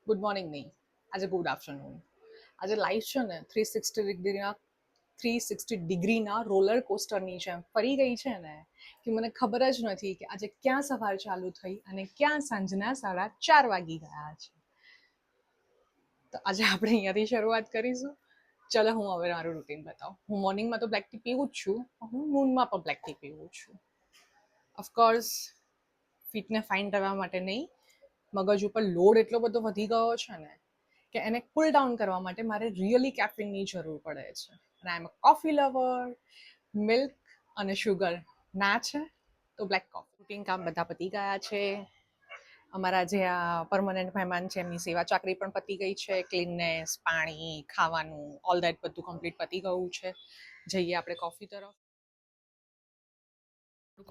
Good morning નહીં, આજે good afternoon. આજે લાઈફ છે ને 360 ડિગ્રીના રોલર કોસ્ટરની જેમ ફરી ગઈ છે ને કે મને ખબર જ નથી કે આજે ક્યાં સવાર ચાલુ થઈ અને ક્યાં સાંજના 4:30 વાગી ગયા છે. તો આજે આપણે અહીંયાથી શરૂઆત કરીશું. ચલો હું હવે મારું રૂટીન બતાવું. હું મોર્નિંગમાં તો બ્લેક ટી પીવું જ છું, હું મૂનમાં પણ બ્લેક ટી પીવું છું. ઓફકોર્સ ફિટને ફાઇન કરવા માટે નહીં, મગજ ઉપર લોડ એટલો બધો વધી ગયો છે ને કે એને કુલ ડાઉન કરવા માટે મારે રિયલી કેફીનની જરૂર પડે છે. અને આઈ એમ અ કોફી લવર. મિલ્ક અને શુગર ના છે તો બ્લેક કોફી. રૂટીન કામ બધા પતી ગયા છે. અમારા જે આ પરમનન્ટ મહેમાન છે એમની સેવા ચાકરી પણ પતી ગઈ છે. ક્લીનનેસ, પાણી, ખાવાનું, ઓલ દેટ બધું કમ્પ્લીટ પતી ગયું છે. જઈએ આપણે કોફી તરફ.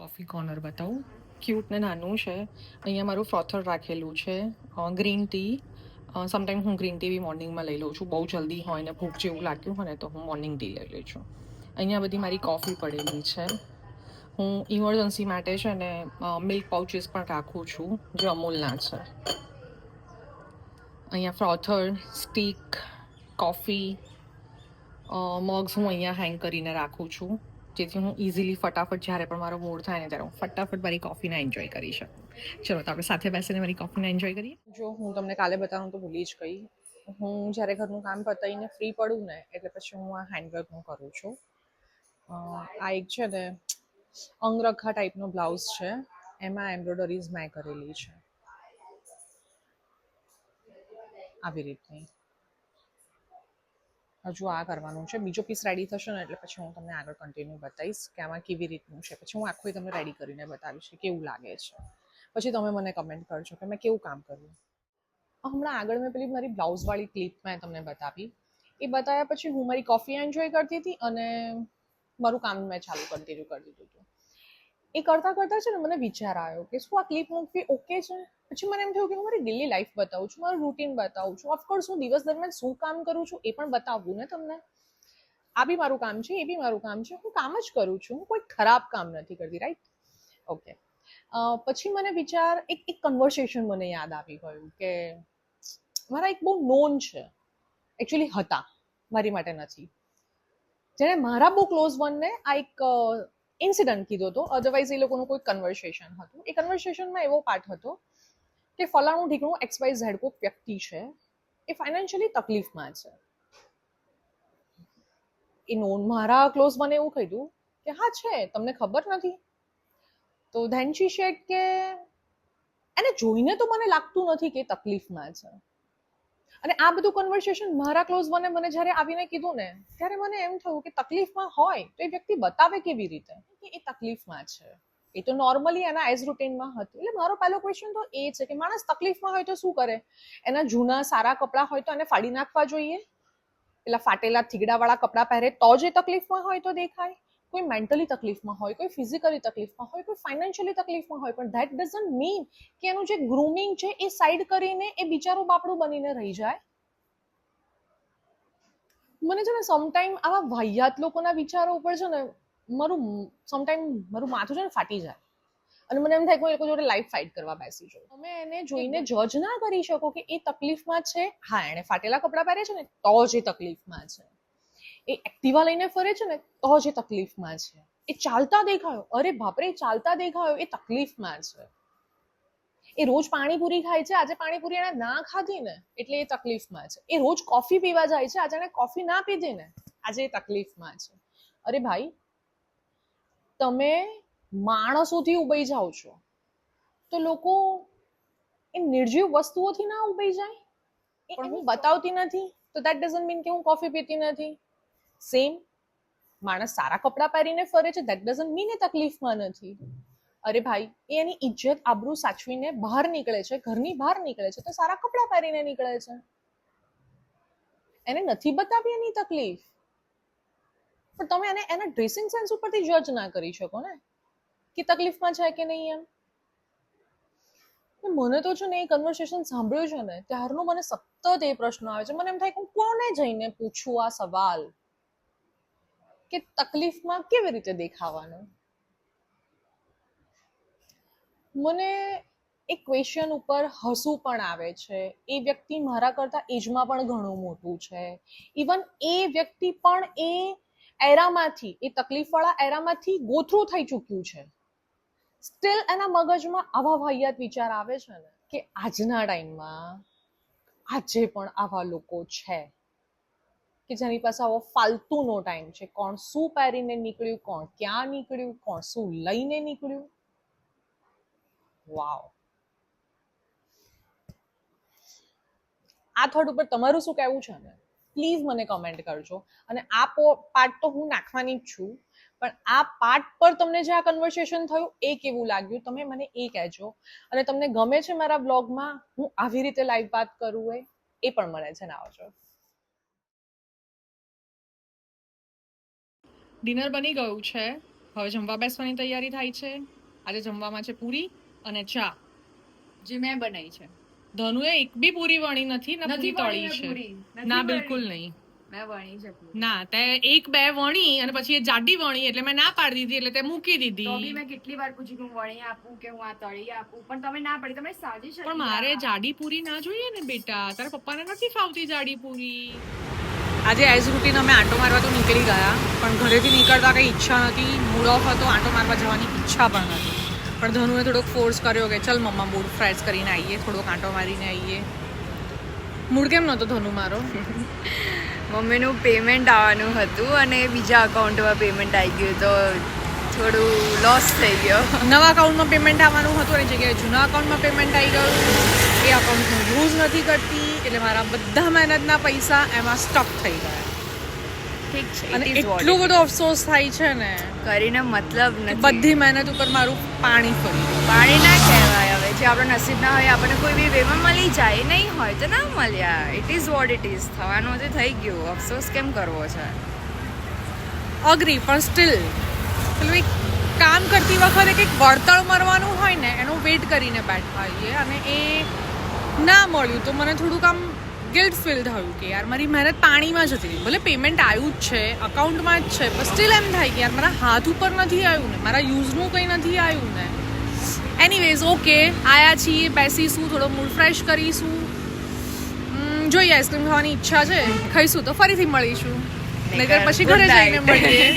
કોફી કોર્નર બતાવું. ક્યુટ ને નાનું છે. અહીંયા મારું ફ્રોથર રાખેલું છે. Green tea. સમટાઈમ હું ગ્રીન ટી બી મોર્નિંગમાં લઈ લઉં છું. બહુ જલ્દી હોય ને ભૂખ જેવું લાગ્યું હોય ને તો હું મોર્નિંગ ટી લઈ લઉં છું. અહીંયા બધી મારી કોફી પડેલી છે. હું ઇમરજન્સી માટે છે ને મિલ્ક પાઉચીસ પણ રાખું છું જે અમૂલના છે. અહીંયા ફ્રોથર, સ્ટીક, કોફી, મગ્સ હું અહીંયા હેંગ કરીને રાખું છું જેથી હું ઇઝીલી ફટાફટ જ્યારે પણ મારો મૂડ થાય ને ત્યારે હું ફટાફટ મારી કોફીને એન્જોય કરી શકું. ચલો તો આપણે સાથે બેસીને મારી કોફીને એન્જોય કરીએ. જો હું તમને કાલે બતાવું તો ભૂલી જ ગઈ. હું જ્યારે ઘરનું કામ પતાવીને ફ્રી પડું ને એટલે પછી હું આ હેન્ડવર્કનું કરું છું. આ એક છે ને અંગરખા ટાઈપનો બ્લાઉઝ છે, એમાં એમ્બ્રોઇડરીઝ મેં કરેલી છે આવી રીતની. હજુ આ કરવાનું છે. બીજો પીસ રેડી થશે ને એટલે પછી હું તમને આગળ કન્ટિન્યુ બતાવીશ કે આમાં કેવી રીતનું છે. પછી હું આખું તમને રેડી કરીને બતાવીશ કે કેવું લાગે છે. પછી તમે મને કમેન્ટ કરજો કે મેં કેવું કામ કર્યું. હમણાં આગળ મેં પેલી મારી બ્લાઉઝવાળી ક્લિપ મેં તમને બતાવી. એ બતાવ્યા પછી હું મારી કોફી એન્જોય કરતી હતી અને મારું કામ મેં ચાલુ કન્ટિન્યુ કરી દીધું હતું. એ કરતાં કરતાં છે ને મને વિચાર આવ્યો કે શું આ ક્લિપ મૂકવી ઓકે છે. પછી મને એમ થયું કે હું મારી ડેલી લાઈફ બતાવું છું, મારું રૂટીન બતાવું છું. ઓફકોર્સ હું દિવસ દરમિયાન શું કામ કરું છું એ પણ બતાવવું ને તમને. આ બી મારું કામ છે, એ બી મારું કામ છે. હું કામ જ કરું છું, હું કોઈ ખરાબ કામ નથી કરતી, રાઈટ? ઓકે. પછી મને વિચાર એક કન્વર્સેશન મને યાદ આવી ગયું કે મારા એક બહુ નોન છે, એકચ્યુઅલી હતા, મારી માટે નથી, જેણે મારા બહુ ક્લોઝ વનને આ એક ઇન્સિડન્ટ કીધો હતો. અધરવાઇઝ એ લોકોનું કોઈ કન્વર્સેશન હતું. એ કન્વર્સેશનમાં એવો પાર્ટ હતો કે ફલાણું ઢીકણું XYZ કોઈ વ્યક્તિ છે, એ ફાઇનાન્શિયલી તકલીફમાં છે. એ નોન મારા ક્લોઝ મને એવું કીધું કે હા છે, તમને ખબર નથી. તો ધેન શી સેડ કે એને જોઈને તો મને લાગતું નથી કે તકલીફમાં છે. અને આ બધું કન્વર્સેશન મારા ક્લોઝ વને મને જ્યારે આવીને કીધું ને ત્યારે મને એમ થયું કે તકલીફમાં હોય તો એ વ્યક્તિ બતાવે કેવી રીતે કે એ તકલીફમાં છે. એ તો નોર્મલી એના એઝ રૂટીનમાં હતું. એટલે મારો પહેલો ક્વેશ્ચન તો એ છે કે માણસ તકલીફમાં હોય તો શું કરે? એના જૂના સારા કપડાં હોય તો એને ફાડી નાખવા જોઈએ? પેલા ફાટેલા થીગડાવાળા કપડાં પહેરે તો જ એ તકલીફમાં હોય તો દેખાય? કોઈ મેન્ટલી તકલીફમાં હોય, કોઈ ફિઝિકલી તકલીફમાં હોય, કોઈ ફાઇનાન્શિયલી તકલીફમાં હોય, પણ ધેટ ડઝન્ટ મીન કે એનું જે ગ્રૂમિંગ છે એ સાઈડ કરીને એ બિચારું બાપડું બનીને રહી જાય. મને છે ને સમટાઈમ આવા વાહિયાત લોકોના વિચારો ઉપર છે ને મારું માથું છે ને ફાટી જાય અને મને એમ થાય કે એ લોકો જોડે લાઈફ ફાઇટ કરવા બેસી જાઉં. તમે એને જોઈને જજ ના કરી શકો કે એ તકલીફમાં છે. હા, એને ફાટેલા કપડાં પહેરે છે ને તો જ એ તકલીફમાં છે. એ એક્ટિવા લઈને ફરે છે ને તો જ એ તકલીફમાં છે. એ ચાલતા દેખાયો, અરે બાપરે, ચાલતા દેખાયો, એ તકલીફમાં છે. એ રોજ પાણીપુરી ખાય છે, આજે પાણીપુરી એને ના ખાધી ને એટલે એ તકલીફમાં છે. એ રોજ કોફી પીવા જાય છે, આજે એને કોફી ના પીધી ને આજે એ તકલીફમાં છે. અરે ભાઈ, તમે માણસોથી ઉભઈ જાઓ છો તો લોકો એ નિર્જીવ વસ્તુઓથી ના ઉભઈ જાય? પણ હું બતાવતી નથી તો દેટ ડઝન્ટ મીન કે હું કોફી પીતી નથી. સેમ, માણસ સારા કપડાં પહેરીને ફરે છે, દેટ ડઝન્ટ મીન એ તકલીફમાં નથી. અરે ભાઈ, એ એની ઇજ્જત આબરૂ સાચવીને બહાર નીકળે છે, ઘરની બહાર નીકળે છે તો સારા કપડાં પહેરીને નીકળે છે. એને નથી બતાવી એની તકલીફ, પણ તમે એને એના ડ્રેસિંગ સેન્સ ઉપરથી જજ ના કરી શકો ને કે તકલીફમાં છે કે નહીં. એમ મને તો છે ને એ કન્વર્સેશન સાંભળ્યું છે ને ત્યારનો મને સતત એ પ્રશ્ન આવે છે. મને એમ થાય કે હું કોને જઈને પૂછું આ સવાલ કે તકલીફમાં કેવી રીતે દેખાવાનું. મને એ ક્વેશ્ચન ઉપર હસવું પણ આવે છે. એ વ્યક્તિ મારા કરતાં એજમાં પણ ઘણું મોટું છે. ઇવન એ વ્યક્તિ પણ એ એરામાંથી, એ તકલીફવાળા એરામાંથી ગો થ્રુ થઈ ચૂક્યું છે. સ્ટીલ એના મગજમાં આવા વાહિયાત વિચાર આવે છે ને કે આજના ટાઈમમાં આજે પણ આવા લોકો છે કે જેની પાસે આવો ફાલતુનો ટાઈમ છે. કોણ શું પહેરીને નીકળ્યું, કોણ ક્યાં નીકળ્યું, કોણ શું લઈને નીકળ્યું. વાવ. આ થોટ ઉપર તમારું શું કહેવું છે ને પ્લીઝ મને કમેન્ટ કરજો. અને આ પાર્ટ તો હું નાખવાની જ છું, પણ આ પાર્ટ પર તમને જે આ કન્વર્સેશન થયું એ કેવું લાગ્યું તમે મને એ કહેજો. અને તમને ગમે છે મારા બ્લોગમાં હું આવી રીતે લાઈવ વાત કરું એ પણ મને જણાવજો. ડિનર બની ગયું છે, હવે જમવા બેસવાની તૈયારી થાય છે. આજે જમવામાં છે પૂરી અને ચા, જે મેં બનાવી છે. ધનુએ એક બી પૂરી વણી નથી ને પૂરી તળી છે. ના બિલકુલ નહીં, મેં વણી છે પૂરી. ના તે એક બે વણી અને પછી એ જાડી વણી એટલે મેં ના પાડી દીધી એટલે તે મૂકી દીધી. તો બી મેં કેટલી વાર પૂછ્યું કે હું વણી આપું કે હું આ તળી આપું, પણ તમે ના પડી. તમે સાજી છે. પણ મારે જાડી પૂરી ના જોઈએ ને બેટા, તારા પપ્પાને નથી ફાવતી જાડી પૂરી. આજે એઝ રૂટીન અમે આંટો મારવા તો નીકળી ગયા, પણ ઘરેથી નીકળતા કંઈ ઈચ્છા નથી. મૂડ ઓફ હતો, આંટો મારવા જવાની ઈચ્છા પણ નથી. પણ ધનુએ થોડોક ફોર્સ કર્યો કે ચલ મમ્મા મૂડ ફ્રેશ કરીને આવીએ, થોડોક આંટો મારીને આવીએ. મૂડ કેમ નહોતો ધનુ મારો? મમ્મીનું પેમેન્ટ આવવાનું હતું અને બીજા અકાઉન્ટમાં પેમેન્ટ આવી ગયું તો થોડું લોસ થઈ ગયો. નવા અકાઉન્ટમાં પેમેન્ટ આવવાનું હતું અને જગ્યાએ જૂના અકાઉન્ટમાં પેમેન્ટ આવી ગયું. એ અકાઉન્ટ હું યુઝ નથી કરતી એટલે મારા બધા મહેનતના પૈસા એમાં સ્ટક થઈ ગયા. ઠીક છે. અને એટલો બધો અફસોસ થાય છે ને, કરીને મતલબ નથી. બધી મહેનત ઉપર મારું પાણી ફરી ગયું. પાણી ના કહેવાય. હવે જે આપણો નસીબ ના હોય આપણને કોઈ બી વેમાં મળી જાય, નહીં હોય તો ના મળ્યા. It is what it is. થવાનું હતું થઈ ગયું, અફસોસ કેમ કરવો છે? અગ્રી, પણ સ્ટીલ પેલું એક કામ કરતી વખતે કંઈક વળતર મળવાનું હોય ને એનો વેઇટ કરીને બેઠા હોઈએ અને એ ના મળ્યું તો મને થોડુંક આમ ગિલ્ટ ફીલ થયું કે યાર મારી મહેનત પાણીમાં જતી રહી. ભલે પેમેન્ટ આવ્યું જ છે, અકાઉન્ટમાં જ છે, પણ સ્ટીલ એમ થાય કે યાર મારા હાથ ઉપર નથી આવ્યું ને, મારા યુઝનું કંઈ નથી આવ્યું ને. એનીવેઝ ઓકે, આયા છીએ, બેસીશું, થોડો મૂડ ફ્રેશ કરીશું, જોઈએ આઈસ્ક્રીમ ખાવાની ઈચ્છા છે, ખાઈશું તો ફરીથી મળીશું, નહીંતર પછી ઘરે જઈને મળીએ.